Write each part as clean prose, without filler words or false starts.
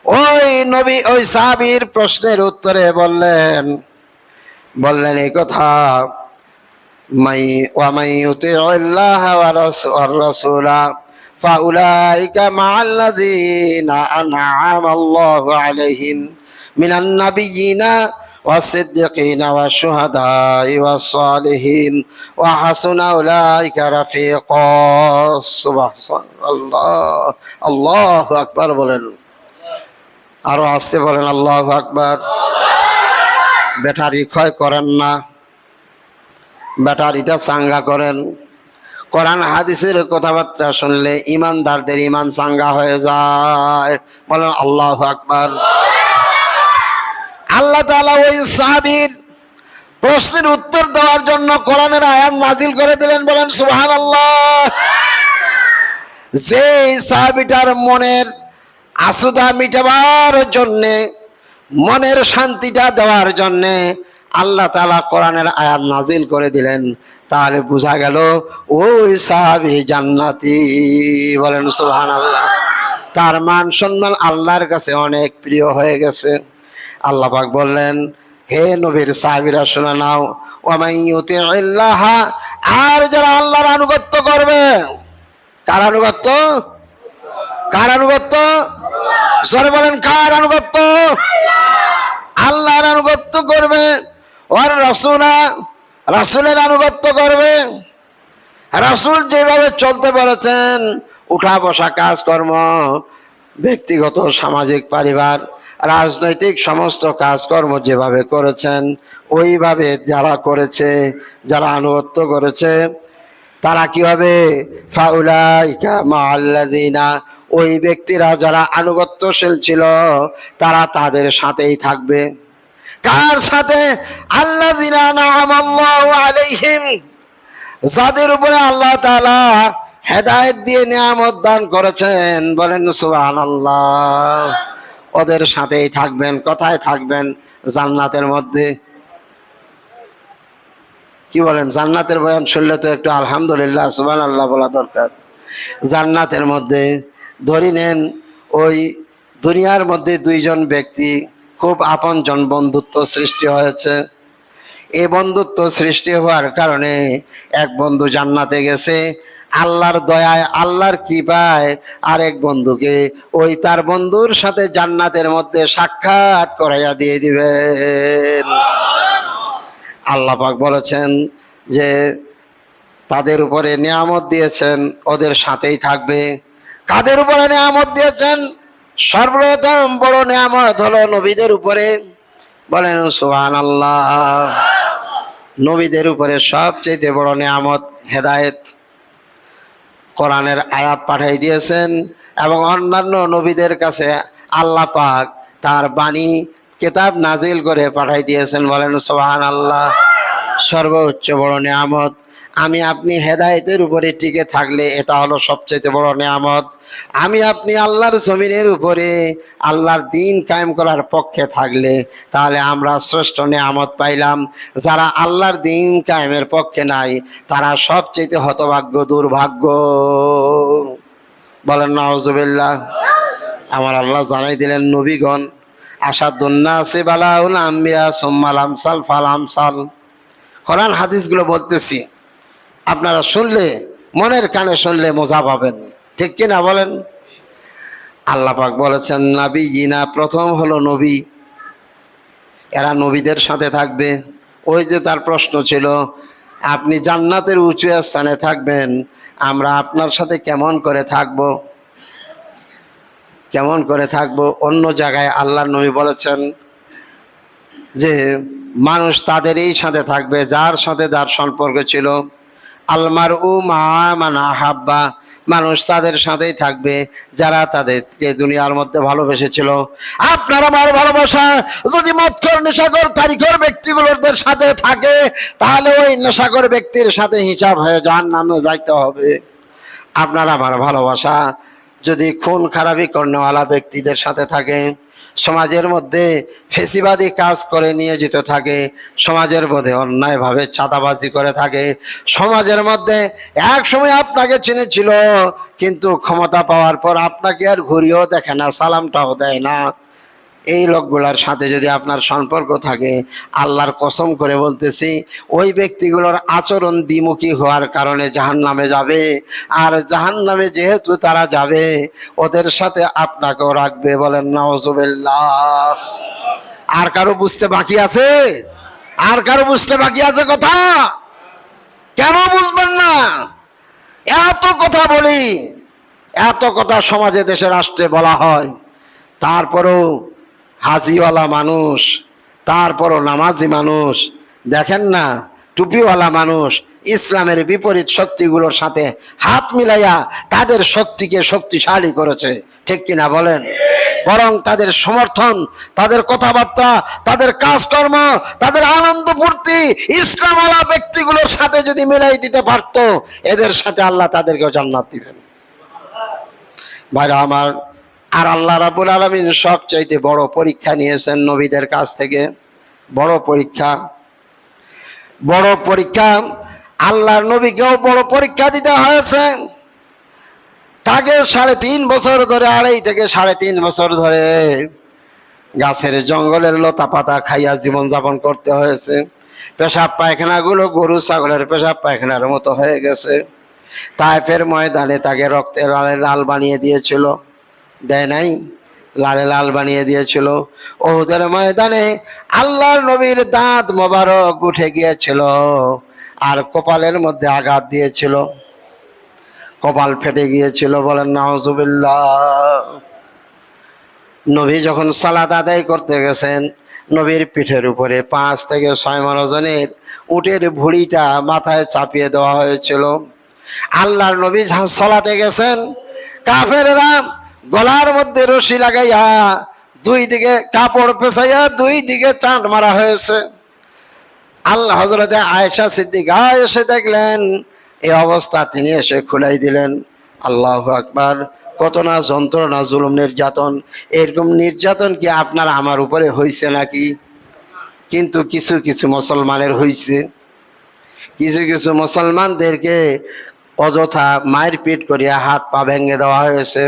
ওই নবী ওই সাহাবীর প্রশ্নের উত্তরে বললেন এই কথা, ومن يطع الله والرسول فأولئك مع الذين أنعم الله عليهم من النبيين والصديقين والشهداء والصالحين وحسن أولئك رفيقا سبحان الله الله أكبر বলেন আরো আস্তে বলেন আল্লাহু আকবার। ব্যাটারি ক্ষয় করেন না, ব্যাটারিটা চাঙ্গা করেন। কোরআন হাদিসের কথাবার্তা শুনলে ইমানদারদের ইমান চাঙ্গা হয়ে যায়, বলেন আল্লাহু আকবার। আল্লাহ তাআলা ওই সাহাবীর প্রশ্নের উত্তর দেওয়ার জন্য কোরআনের আয়াত নাজিল করে দিলেন, বলেন সুবহানাল্লাহ। যে সাহাবীটার মনের আসুদা মিটাবার জন্যে, মনের শান্তিটা দেওয়ার জন্যে আল্লাহ তাআলা কোরআনের আয়াত নাজিল করে দিলেন, তাহলে বোঝা গেল ওই সাহাবী জান্নাতি, বলেন সুবহানাল্লাহ। তার মান সম্মান আল্লাহর কাছে অনেক প্রিয় হয়ে গেছে। আল্লাহ পাক বললেন, হে নবীর সাহাবীরা শুনে নাও, ওয়ামান ইউতিইল্লাহ, আর যারা আল্লাহর আনুগত্য করবে। কার আনুগত্য? কার আনুগত্য? জোরে বলেন, কার আনুগত্য? আল্লাহর আনুগত্য করবে। ওর রাসূলা, রাসূলের আনুগত্য করবে। রাসূল যেভাবে চলতে বলেছেন, উঠা বসা কাজকর্ম, ব্যক্তিগত সামাজিক পরিবার রাজনৈতিক সমস্ত কাজকর্ম যেভাবে করেছেন, ওইভাবে যারা করেছে, যারা আনুগত্য করেছে, তারা কি হবে? ফাউলাইকা মাআল্লাযিনা, ওই ব্যক্তিরা যারা আনুগত্যশীল ছিল তারা তাদের সাথেই থাকবে। কার সাথে? আল্লাযিনা আনআমাল্লাহু আলাইহিম, যাদের উপরে আল্লাহ তাআলা হেদায়েত দিয়ে নিয়ামত দান করেছেন, বলেন সুবহানাল্লাহ। ওদের সাথেই থাকবেন। কোথায় থাকবেন? জান্নাতের মধ্যে। কি বলেন? জান্নাতের বয়ান শুনলে তো একটু আলহামদুলিল্লাহ সুবহানাল্লাহ বলা দরকার। জান্নাতের মধ্যে ধরে নেন, ওই দুনিয়ার মধ্যে দুইজন ব্যক্তি খুব আপনজন বন্ধুত্ব সৃষ্টি হয়েছে। এই বন্ধুত্ব সৃষ্টি হওয়ার কারণে এক বন্ধু জান্নাতে গেছে, আল্লাহর দয়ায় আল্লাহর কৃপায় আরেক বন্ধুকে ওই তার বন্ধুর সাথে জান্নাতের মধ্যে সাক্ষাৎ করাইয়া দিয়ে দিবেন। আল্লাহ পাক বলেছেন যে তাদের উপরে নিয়ামত দিয়েছেন, ওদের সাথেই থাকবে। কাদের উপরে নিয়ামত দিয়েছেন? সর্বপ্রথম বড় নিয়ামত হলো নবীদের উপরে, বলেন সুবহানাল্লাহ। নবীদের উপরে সবচেয়ে বড় নিয়ামত হেদায়েত। কোরআনের আয়াত পাঠিয়ে দিয়েছেন এবং অন্যান্য নবীদের কাছে আল্লাহ পাক তার বাণী কিতাব নাজিল করে পাঠিয়ে দিয়েছেন, বলেন সুবহানাল্লাহ। সর্বোচ্চ বড় নিয়ামত। আমি আপনি হেদায়েতের উপরে টিকে থাকলে এটা হলো সবচেয়ে বড় নিয়ামত। আমি আপনি আল্লাহর জমিনের উপরে আল্লাহর দ্বীন কায়েম করার পক্ষে থাকলে তাহলে আমরা শ্রেষ্ঠ নিয়ামত পাইলাম। যারা আল্লাহর দ্বীন কায়েমের পক্ষে নাই তারা সবচেয়ে হতভাগ্য, দুর্ভাগ্য, বলেন নাউজুবিল্লাহ। আমার আল্লাহ জানাই দিলেন, নবীগণ আসাদুন নাসি বালাউল আম্বিয়া সুম্মাল আমসাল ফাল আমসাল। কোরআন হাদিসগুলো বলতেছি, আপনারা শুনলে, মনের কানে শুনলে মজা পাবেন, ঠিক কিনা বলেন? আল্লাহ পাক বলেছেন নাবিয়িনা, প্রথম হলো নবী, এরা নবীদের সাথে থাকবে। ওই যে তার প্রশ্ন ছিল, আপনি জান্নাতের উঁচু স্থানে থাকবেন, আমরা আপনার সাথে কেমন করে থাকব? কেমন করে থাকব? অন্য জায়গায় আল্লাহর নবী বলেছেন যে মানুষ তাদেরই সাথে থাকবে যার সাথে যার সম্পর্ক ছিল। আলমারউ মা মান আহাব্বা, মানুষ তাদের সাথেই থাকবে যারা তাদেরকে দুনিয়ার মধ্যে ভালোবেসেছিল। আপনার আমার ভালোবাসা যদি মদখোর, নেশাখোর, তারিখর ব্যক্তিগুলোদের সাথে থাকে তাহলে ওই নেশাখোর ব্যক্তির সাথে হিসাব হয়ে জাহান্নামে যাইতে হবে। আপনার আমার ভালোবাসা যদি খুন খারাপি করেওয়ালা ব্যক্তিদের সাথে থাকে, সমাজের মধ্যে ফেসিবাদী কাজ করে নিয়োজিত থাকে, সমাজের মধ্যে অন্যায়ভাবে চাঁদাবাজি করে থাকে, সমাজের মধ্যে এক সময় আপনাকে চিনেছিল কিন্তু ক্ষমতা পাওয়ার পর আপনাকে আর ঘুরিয়েও দেখে না, সালামটাও দেয় না, এই লোকগুলোর সাথে যদি আপনার সম্পর্ক থাকে, আল্লাহর কসম করে বলতেছি ওই ব্যক্তিগুলোর আচরণ দ্বিমুখী হওয়ার কারণে জাহান্নামে যাবে। আর জাহান্নামে যেহেতু তারা যাবে, ওদের সাথে আপনাকেও রাখবে। বলেন নাউজুবিল্লাহ। আর কারো বুঝতে বাকি আছে? আর কারো বুঝতে বাকি আছে কথা? কেন বুঝবেন না? এত কথা বলি, এত কথা সমাজে দেশে রাষ্ট্রে বলা হয়, তারপরেও হাজিওয়ালা মানুষ, তারপরও নামাজি মানুষ, দেখেন না টুপিওয়ালা মানুষ ইসলামের বিপরীত শক্তিগুলোর সাথে হাত মিলাইয়া তাদের শক্তিকে শক্তিশালী করেছে, ঠিক কিনা বলেন? বরং তাদের সমর্থন, তাদের কথাবার্তা, তাদের কাজকর্ম, তাদের আনন্দ ফুর্তি ইসলামওয়ালা ব্যক্তিগুলোর সাথে যদি মিলাই দিতে পারত, এদের সাথে আল্লাহ তাদেরকেও জান্নাত দিবেন। ভাইরা আমার, আর আল্লাহ রাব্বুল আলামিন সবচাইতে বড় পরীক্ষা নিয়েছেন নবীদের কাছ থেকে। বড় পরীক্ষা, বড় পরীক্ষা। আল্লাহর নবীকেও বড় পরীক্ষা দিতে হয়েছে। তাকে 3.5 বছর ধরে, 2.5 থেকে 3.5 বছর ধরে গাছের জঙ্গলের লতা পাতা খাইয়া জীবনযাপন করতে হয়েছে। পেশাব পায়খানাগুলো গরু ছাগলের পেশাব পায়খানার মতো হয়ে গেছে। তায়েফের ময়দানে তাকে রক্তে লালে লাল বানিয়ে দিয়েছিল, দেয় নাই? লালে লাল বানিয়ে দিয়েছিল। ওহুদের ময়দানে আল্লাহর নবীর দাঁত মোবারক উঠে গিয়েছিল আর কপালের মধ্যে আঘাত দিয়েছিল, কপাল ফেটে গিয়েছিল। বলেন নাউজুবিল্লাহ। নবী যখন সালাত আদায় করতে গেছেন, নবীর পিঠের উপরে 5 থেকে 6 মণ ওজনের উটের ভুঁড়িটা মাথায় চাপিয়ে দেওয়া হয়েছিল। আল্লাহর নবী সালাতে গেছেন, কাফেররা গলার মধ্যে রশি লাগাইয়া 2 দিকে কাপড় পেঁচাইয়া 2 দিকে চাঁদ মারা হয়েছে। আল্লাহ হযরতে আয়েশা সিদ্দিকা এসে দেখলেন এই অবস্থা, তিনি এসে খুলাই দিলেন। আল্লাহু আকবার। কত না যন্ত্রণা, জুলুম, নির্যাতন। এরকম নির্যাতন কি আপনার আমার উপরে হয়েছে নাকি? কিন্তু কিছু কিছু মুসলমানের হয়েছে। কিছু কিছু মুসলমানদেরকে অযথা মায়ের পিট করিয়া হাত পা ভেঙে দেওয়া হয়েছে,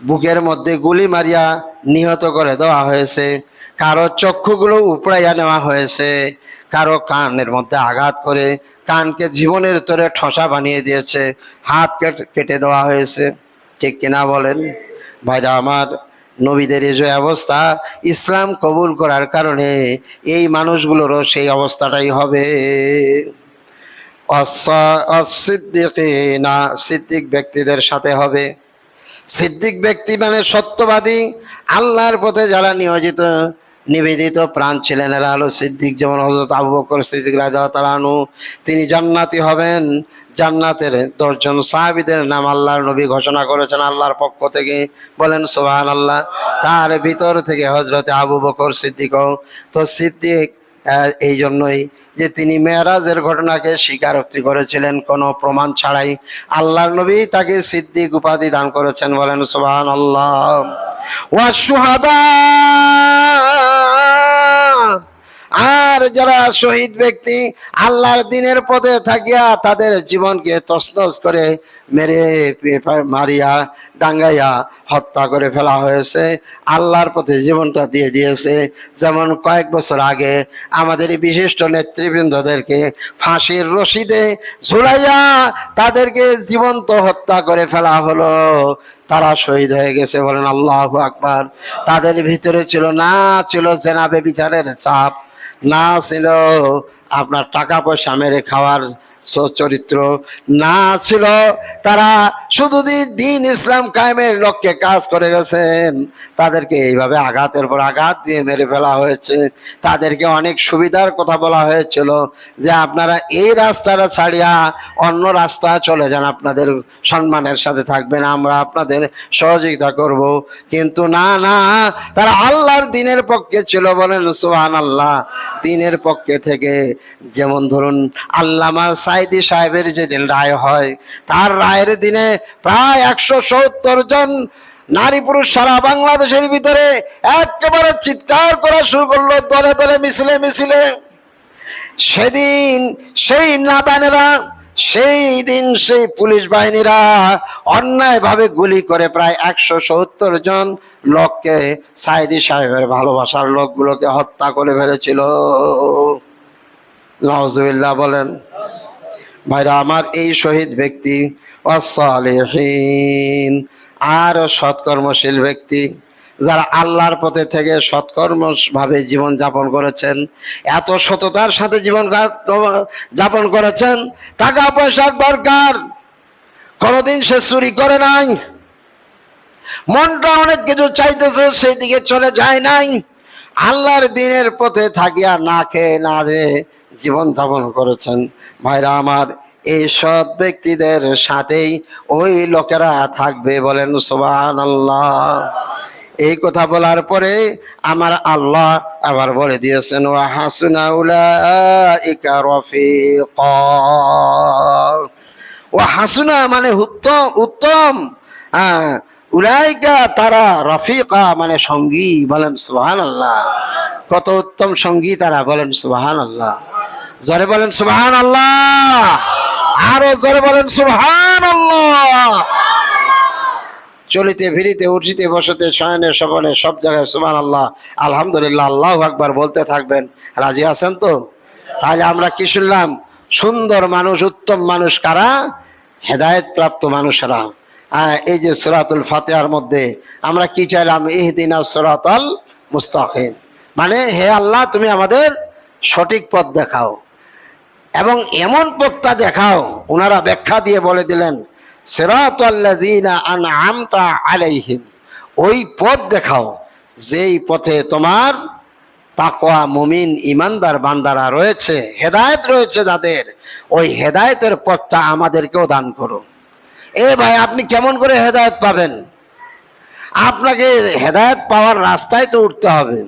বুকের মধ্যে গুলি মারিয়া নিহত করে দেওয়া হয়েছে, কারো চক্ষুগুলো উপড়াইয়া নেওয়া হয়েছে, কারো কানের মধ্যে আঘাত করে কানকে জীবনের তোরে ঠসা বানিয়ে দিয়েছে, হাত কেটে দেওয়া হয়েছে, ঠিক কিনা বলেন? ভাইরা আমার, নবীদের এই যে অবস্থা, ইসলাম কবুল করার কারণে এই মানুষগুলোরও সেই অবস্থাটাই হবে। সিদ্দিকিনা, সিদ্দিক ব্যক্তিদের সাথে হবে। সিদ্দিক ব্যক্তি মানে সত্যবাদী, আল্লাহর পথে যারা নিয়োজিত নিবেদিত প্রাণ ছিলেন, এরা হলো সিদ্দিক। যেমন হযরত আবু বকর সিদ্দিক রাদিয়াল্লাহু আনহু, তিনি জান্নাতি হবেন। জান্নাতের 10 জন সাহাবীদের নাম আল্লাহর নবী ঘোষণা করেছেন আল্লাহর পক্ষ থেকে। বলেন সুবহানাল্লাহ। তার ভিতর থেকে হযরত আবু বকর সিদ্দিকও। তো সিদ্দিক এই জন্যই যে তিনি মেরাজের ঘটনাকে স্বীকারোক্তি করেছিলেন কোনো প্রমাণ ছাড়াই। আল্লাহর নবী তাকে সিদ্দিক উপাধি দান করেছেন। বলেন সুবহানাল্লাহ। ওয়া শুহাদা, আর যারা শহীদ ব্যক্তি, আল্লাহর দ্বীনের পথে থাকিয়া তাদের জীবনকে তছনছ করে মেরে মারিয়া ডাঙ্গাইয়া হত্যা করে ফেলা হয়েছে, আল্লাহর পথে জীবনটা দিয়ে দিয়েছে। যেমন কয়েক বছর আগে আমাদের বিশিষ্ট নেতৃবৃন্দদেরকে ফাঁসির রশিদে ঝুলাইয়া তাদেরকে জীবন্ত হত্যা করে ফেলা হলো, তারা শহীদ হয়ে গেছে। বলেন আল্লাহু আকবার। তাদের ভিতরে ছিল জেনাবে বিচারের চাপ, না ছিল আপনার টাকা পয়সা মেরে খাওয়ার চরিত্র, না ছিল তারা শুধু দিন ইসলাম কায়েমের লক্ষ্যে কাজ করে গেছেন। তাদেরকে এইভাবে আঘাতের পর আঘাত দিয়ে মেরে ফেলা হয়েছে। তাদেরকে অনেক সুবিধার কথা বলা হয়েছিল যে আপনারা এই রাস্তাটা ছাড়িয়া অন্য রাস্তায় চলে যান, আপনাদের সম্মানের সাথে থাকবেন, আমরা আপনাদের সহযোগিতা করব। কিন্তু না, তারা আল্লাহর দ্বীনের পক্ষে ছিল। বলেন সুবহানাল্লাহ। দ্বীনের পক্ষে থেকে, যেমন ধরুন আল্লামা সাইদি সাহেবের যেদিন রায় হয়, তার রায়ের দিনে প্রায় 170 জন নারী পুরুষ সারা বাংলাদেশের ভিতরে একেবারে চিৎকার করা শুরু করলো, দলে দলে মিছিলে মিছিলে। সেদিন সেই নাদানেরা, সেই দিন সেই পুলিশ বাহিনীরা অন্যায়ভাবে গুলি করে প্রায় 170 জন লোককে, সাইদি সাহেবের ভালোবাসার লোকগুলোকে হত্যা করে ফেলেছিল। নাউজুবিল্লাহ বলেন। ভাইরা আমার, এই শহীদ ব্যক্তি ওয়াসসালিহিন আর সৎকর্মশীল ব্যক্তি যারা আল্লাহর পথে থেকে সৎকর্মভাবে জীবন যাপন করেছেন, এত সততার সাথে জীবন যাপন করেছেন। টাকা পয়সার দরকার, কোনোদিন সে চুরি করে নাই, মনটা অনেক কিছু চাইতেছে সেই দিকে চলে যায় নাই, আল্লাহর দ্বীনের পথে থাকিয়া না খেয়ে না দিয়ে জীবন যাপন করেছেন। ভাইরা আমার, এই সৎ ব্যক্তিদের সাথেই ওই লোকেরা থাকবে, বলেন সুবহানাল্লাহ। এই কথা বলার পরে আমার আল্লাহ আবার বলে দিয়েছেন ওয়া হাসুনা উলাইকা রাফিকা। ওয়া হাসুনা মানে উত্তম, উত্তম, উলাইকা তারা, রাফিকা মানে সঙ্গী, বলেন সুবহানাল্লাহ। কত উত্তম সঙ্গী তারা, বলেন সুবহানাল্লাহ। জোরে বলেন সুবহানাল্লাহ, আরো জোরে বলেন সুবহানাল্লাহ। চলিতে ফিরিতে উঠিতে বসতে শয়নে স্বপনে সব জায়গায় সুবহানাল্লাহ আলহামদুলিল্লাহ আল্লাহু আকবার বলতে থাকবেন। রাজি আছেন তো? তাহলে আমরা কি শুনলাম? সুন্দর মানুষ, উত্তম মানুষ কারা? হেদায়েত প্রাপ্ত মানুষেরা। এই যে সূরাতুল ফাতিহার মধ্যে আমরা কি চাইলাম? ইহদিনাস সিরাতাল মুস্তাকিম, মানে হে আল্লাহ তুমি আমাদের সঠিক পথ দেখাও, এবং এমন পথটা দেখাও। ওনারা ব্যাখ্যা দিয়ে বলে দিলেন সিরাতাল্লাযীনা আনআমতা আলাইহিম, ওই পথ দেখাও যেই পথে তোমার তাকওয়া মুমিন ইমানদার বান্দারা রয়েছে, হেদায়েত রয়েছে যাদের, ওই হেদায়েতের পথটা আমাদেরকেও দান করো। এ ভাই, আপনি কেমন করে হেদায়েত পাবেন? আপনাকে হেদায়েত পাওয়ার রাস্তায় তো উঠতে হবে।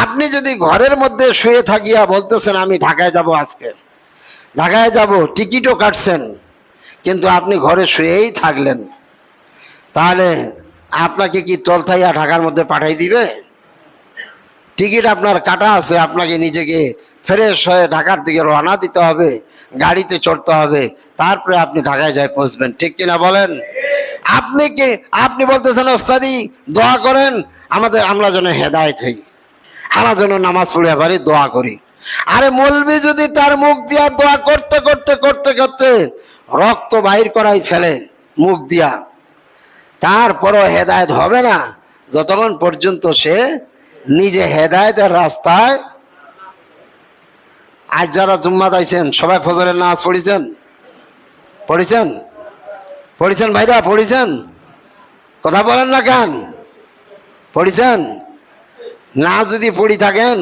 আপনি যদি ঘরের মধ্যে শুয়ে থাকিয়া বলতেছেন আমি ঢাকায় যাব, আজকে ঢাকায় যাব, টিকিটও কাটছেন, কিন্তু আপনি ঘরে শুয়েই থাকলেন, তাহলে আপনাকে কি তলথাইয়া ঢাকার মধ্যে পাঠাই দিবে? টিকিট আপনার কাটা আছে, আপনাকে নিজেকে ফ্রেশ হয়ে ঢাকার দিকে রওনা দিতে হবে, গাড়িতে চড়তে হবে, তারপরে আপনি ঢাকায় যাই পৌঁছবেন, ঠিক কিনা বলেন? আপনি বলতেছেন ওস্তাদি দোয়া করেন আমরা যেন হেদায়েত হই, আমরা যেন নামাজ পড়ে পারি, দোয়া করি। আরে মৌলবি যদি তার মুখ দিয়া দোয়া করতে করতে করতে করতে রক্ত বাহির করাই ফেলে মুখ দিয়া, তারপরও হেদায়েত হবে না যতক্ষণ পর্যন্ত সে নিজে হেদায়েতের রাস্তায়। আজ যারা জুম্মাত আইছেন সবাই ফজরের নামাজ পড়েছেন? পড়েছেন? পড়েছেন ভাইরা? পড়েছেন? কথা বলেন না কেন? পড়েছেন? না যদি পড়ি থাকেন,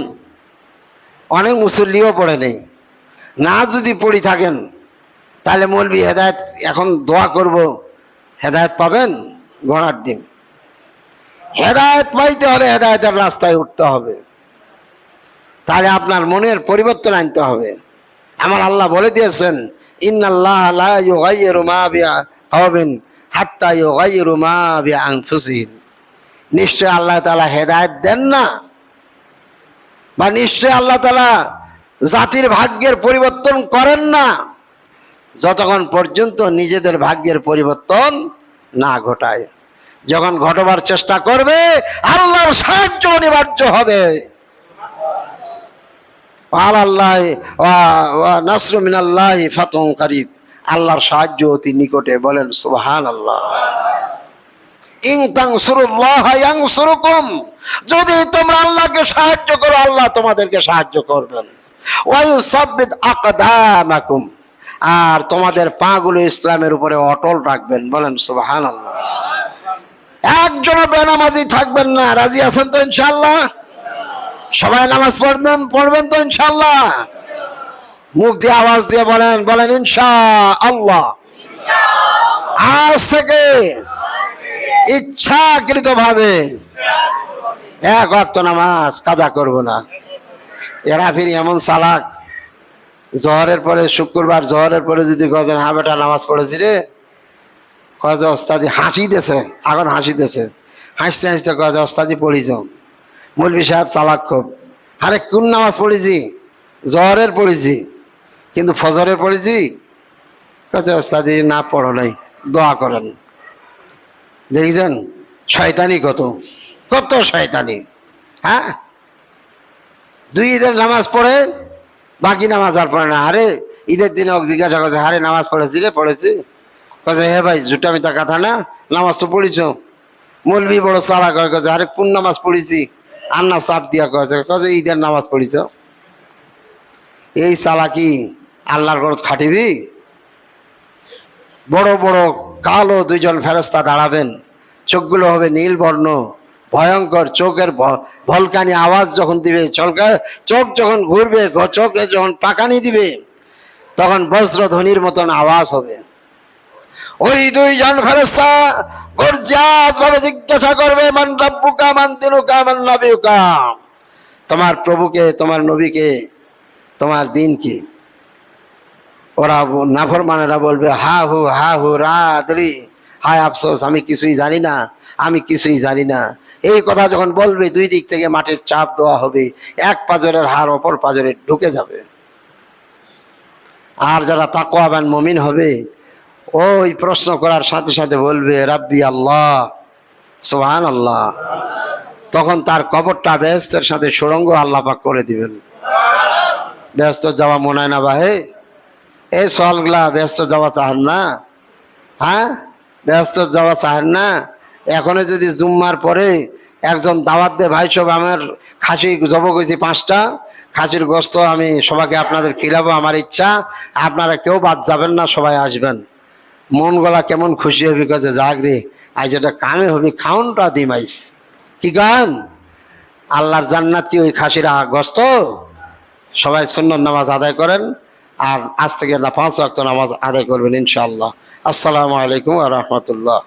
অনেক মুসল্লিও পড়ে নেই, না যদি পড়ি থাকেন তাহলে মৌলবি হেদায়েত এখন দোয়া করব, হেদায়েত পাবেন? ঘোড়ার ডিম। হেদায়েত পাইতে হলে হেদায়েতের রাস্তায় উঠতে হবে, তাহলে আপনার মনের পরিবর্তন আনতে হবে। আমার আল্লাহ বলে দিয়েছেন ইন্নাল্লাহ লা ইউগাইয়িরু মা বিকাওমিন হাত্তা ইউগাইয়িরু মা বিআনফুসিহিম, নিশ্চয় আল্লাহ তাআলা হেদায়েত দেন না, বা নিশ্চয় আল্লাহ তাআলা জাতির ভাগ্যের পরিবর্তন করেন না যতক্ষণ পর্যন্ত নিজেদের ভাগ্যের পরিবর্তন না ঘটায়। যখন ঘটবার চেষ্টা করবে আল্লাহর সাহায্য অনিবার্য হবে। আলাল্লাহি ওয়া নাসরু মিনাল্লাহি ফাতহুন কারীব, আল্লাহর সাহায্য অতি নিকটে, বলেন সুবহানাল্লাহ। ইন তানসুরুল্লাহা ইয়ানসুরুকুম, যদি তোমরা আল্লাহকে সাহায্য করো আল্লাহ তোমাদেরকে সাহায্য করবেন। ওয়া ইউসাব্বিত আকদামাকুম, আর তোমাদের পাগুলো ইসলামের উপরে অটল রাখবেন, বলেন সুবহানাল্লাহ। একজনও বেনামাজি থাকবেন না। রাজি আছেন তো ইনশাআল্লাহ? সবাই নামাজ পড়বেন তো ইনশাআল্লাহ? মুখ দিয়ে আওয়াজ দিয়ে বলেন ইনশাআল্লাহ। আজ থেকে ইচ্ছাকৃত ভাবে এক ওয়াক্ত নামাজ কাজা করব না। এরা ফির এমন চালাক, জহরের পরে শুক্রবার জহরের পরে যদি গজন হা বেটা নামাজ পড়েছি রে, কয়ে ওস্তাদি হাসিতেছে, এখন হাসিতেছে, হাসতে হাসতে কয়ে ওস্তাদি পড়িছ। মৌলভী সাহেব চালাক খুব, আরে কোন নামাজ পড়েছি? জহরের পড়েছি, কিন্তু ফজরের পড়েছি? কয়ে ওস্তাদি না পড়ো নাই, দোয়া করেন। দেখছেন শয়তানি কত, কত শয়তানি। হ্যাঁ, দুই ঈদের নামাজ পড়ে বাকি নামাজ আর পড়ে না। আরে ঈদের দিনে ওকে জিজ্ঞাসা করছে, আরে নামাজ পড়েছি রে? পড়েছি। কাছে হে ভাই জুটা মিতা কথা না, নামাজ তো পড়িছ। মৌলভী বড় চালা কয়, কাছে আরে কোন নামাজ পড়েছি? আন্না চাপ দিয়া কয়েছে, কাছে ঈদের নামাজ পড়িছ। এই চালাকি আল্লাহর ঘর খাটিবি? বড় বড় কালো দুইজন ফেরেশতা দাঁড়াবেন, চোখগুলো হবে নীল বর্ণ, ভয়ঙ্কর, চোখের ভলকানি আওয়াজ যখন দিবে, চোখ যখন ঘুরবে, চোখে যখন পাকানি দিবে, তখন বজ্রধ্বনির মতন আওয়াজ হবে। ওই দুইজন ফেরেশতা গর্জিয়াস ভাবে জিজ্ঞাসা করবে, মান রাব্বুকা মান দিনুকা মান নাবিয়ুকা, তোমার প্রভুকে, তোমার নবীকে, তোমার দিন কি? ওরা নাফরমানেরা বলবে হা হু রাদরি, হায় আফসোস, আমি কিছুই জানি না, আমি কিছুই জানি না। এই কথা যখন বলবে, দুই দিক থেকে মাটির চাপ দেওয়া হবে, এক পাজরের হাড় অপর পাজরে ঢুকে যাবে। আর যারা তাকওয়াবান মুমিন হবে, ওই প্রশ্ন করার সাথে সাথে বলবে রাব্বি আল্লাহ, সুবহানাল্লাহ। তখন তার কবরটা বেহেশতের সাথে সুড়ঙ্গ আল্লাহ পাক করে দিবেন। ব্যস্ত যাওয়া মনে হয় না ভাই? এই সওয়ালগুলা ব্যস্ত যাওয়া চাহেন না? হ্যাঁ, ব্যস্ত যাওয়া চাহেন না? এখনো যদি জুম্মার পরে একজন দাওয়াত দে, ভাই সব আমার খাসি জব করেছি 5টা খাসির গোস্ত আমি সবাইকে আপনাদের খিলাবো, আমার ইচ্ছা, আপনারা কেউ বাদ যাবেন না, সবাই আসবেন। মন গলা কেমন খুশি হবি, কাজে যাক রে আজ এটা কামে হবি, খাউনটা দিমাইস। কি গান? আল্লাহর জান্নাত কি ওই খাসিরা গোস্ত? সবাই সুন্নত নামাজ আদায় করেন, আর আজ থেকে 5 ওয়াক্ত নামাজ আদায় করবেন ইনশাআল্লাহ। আসসালামু আলাইকুম ওয়া রাহমাতুল্লাহ।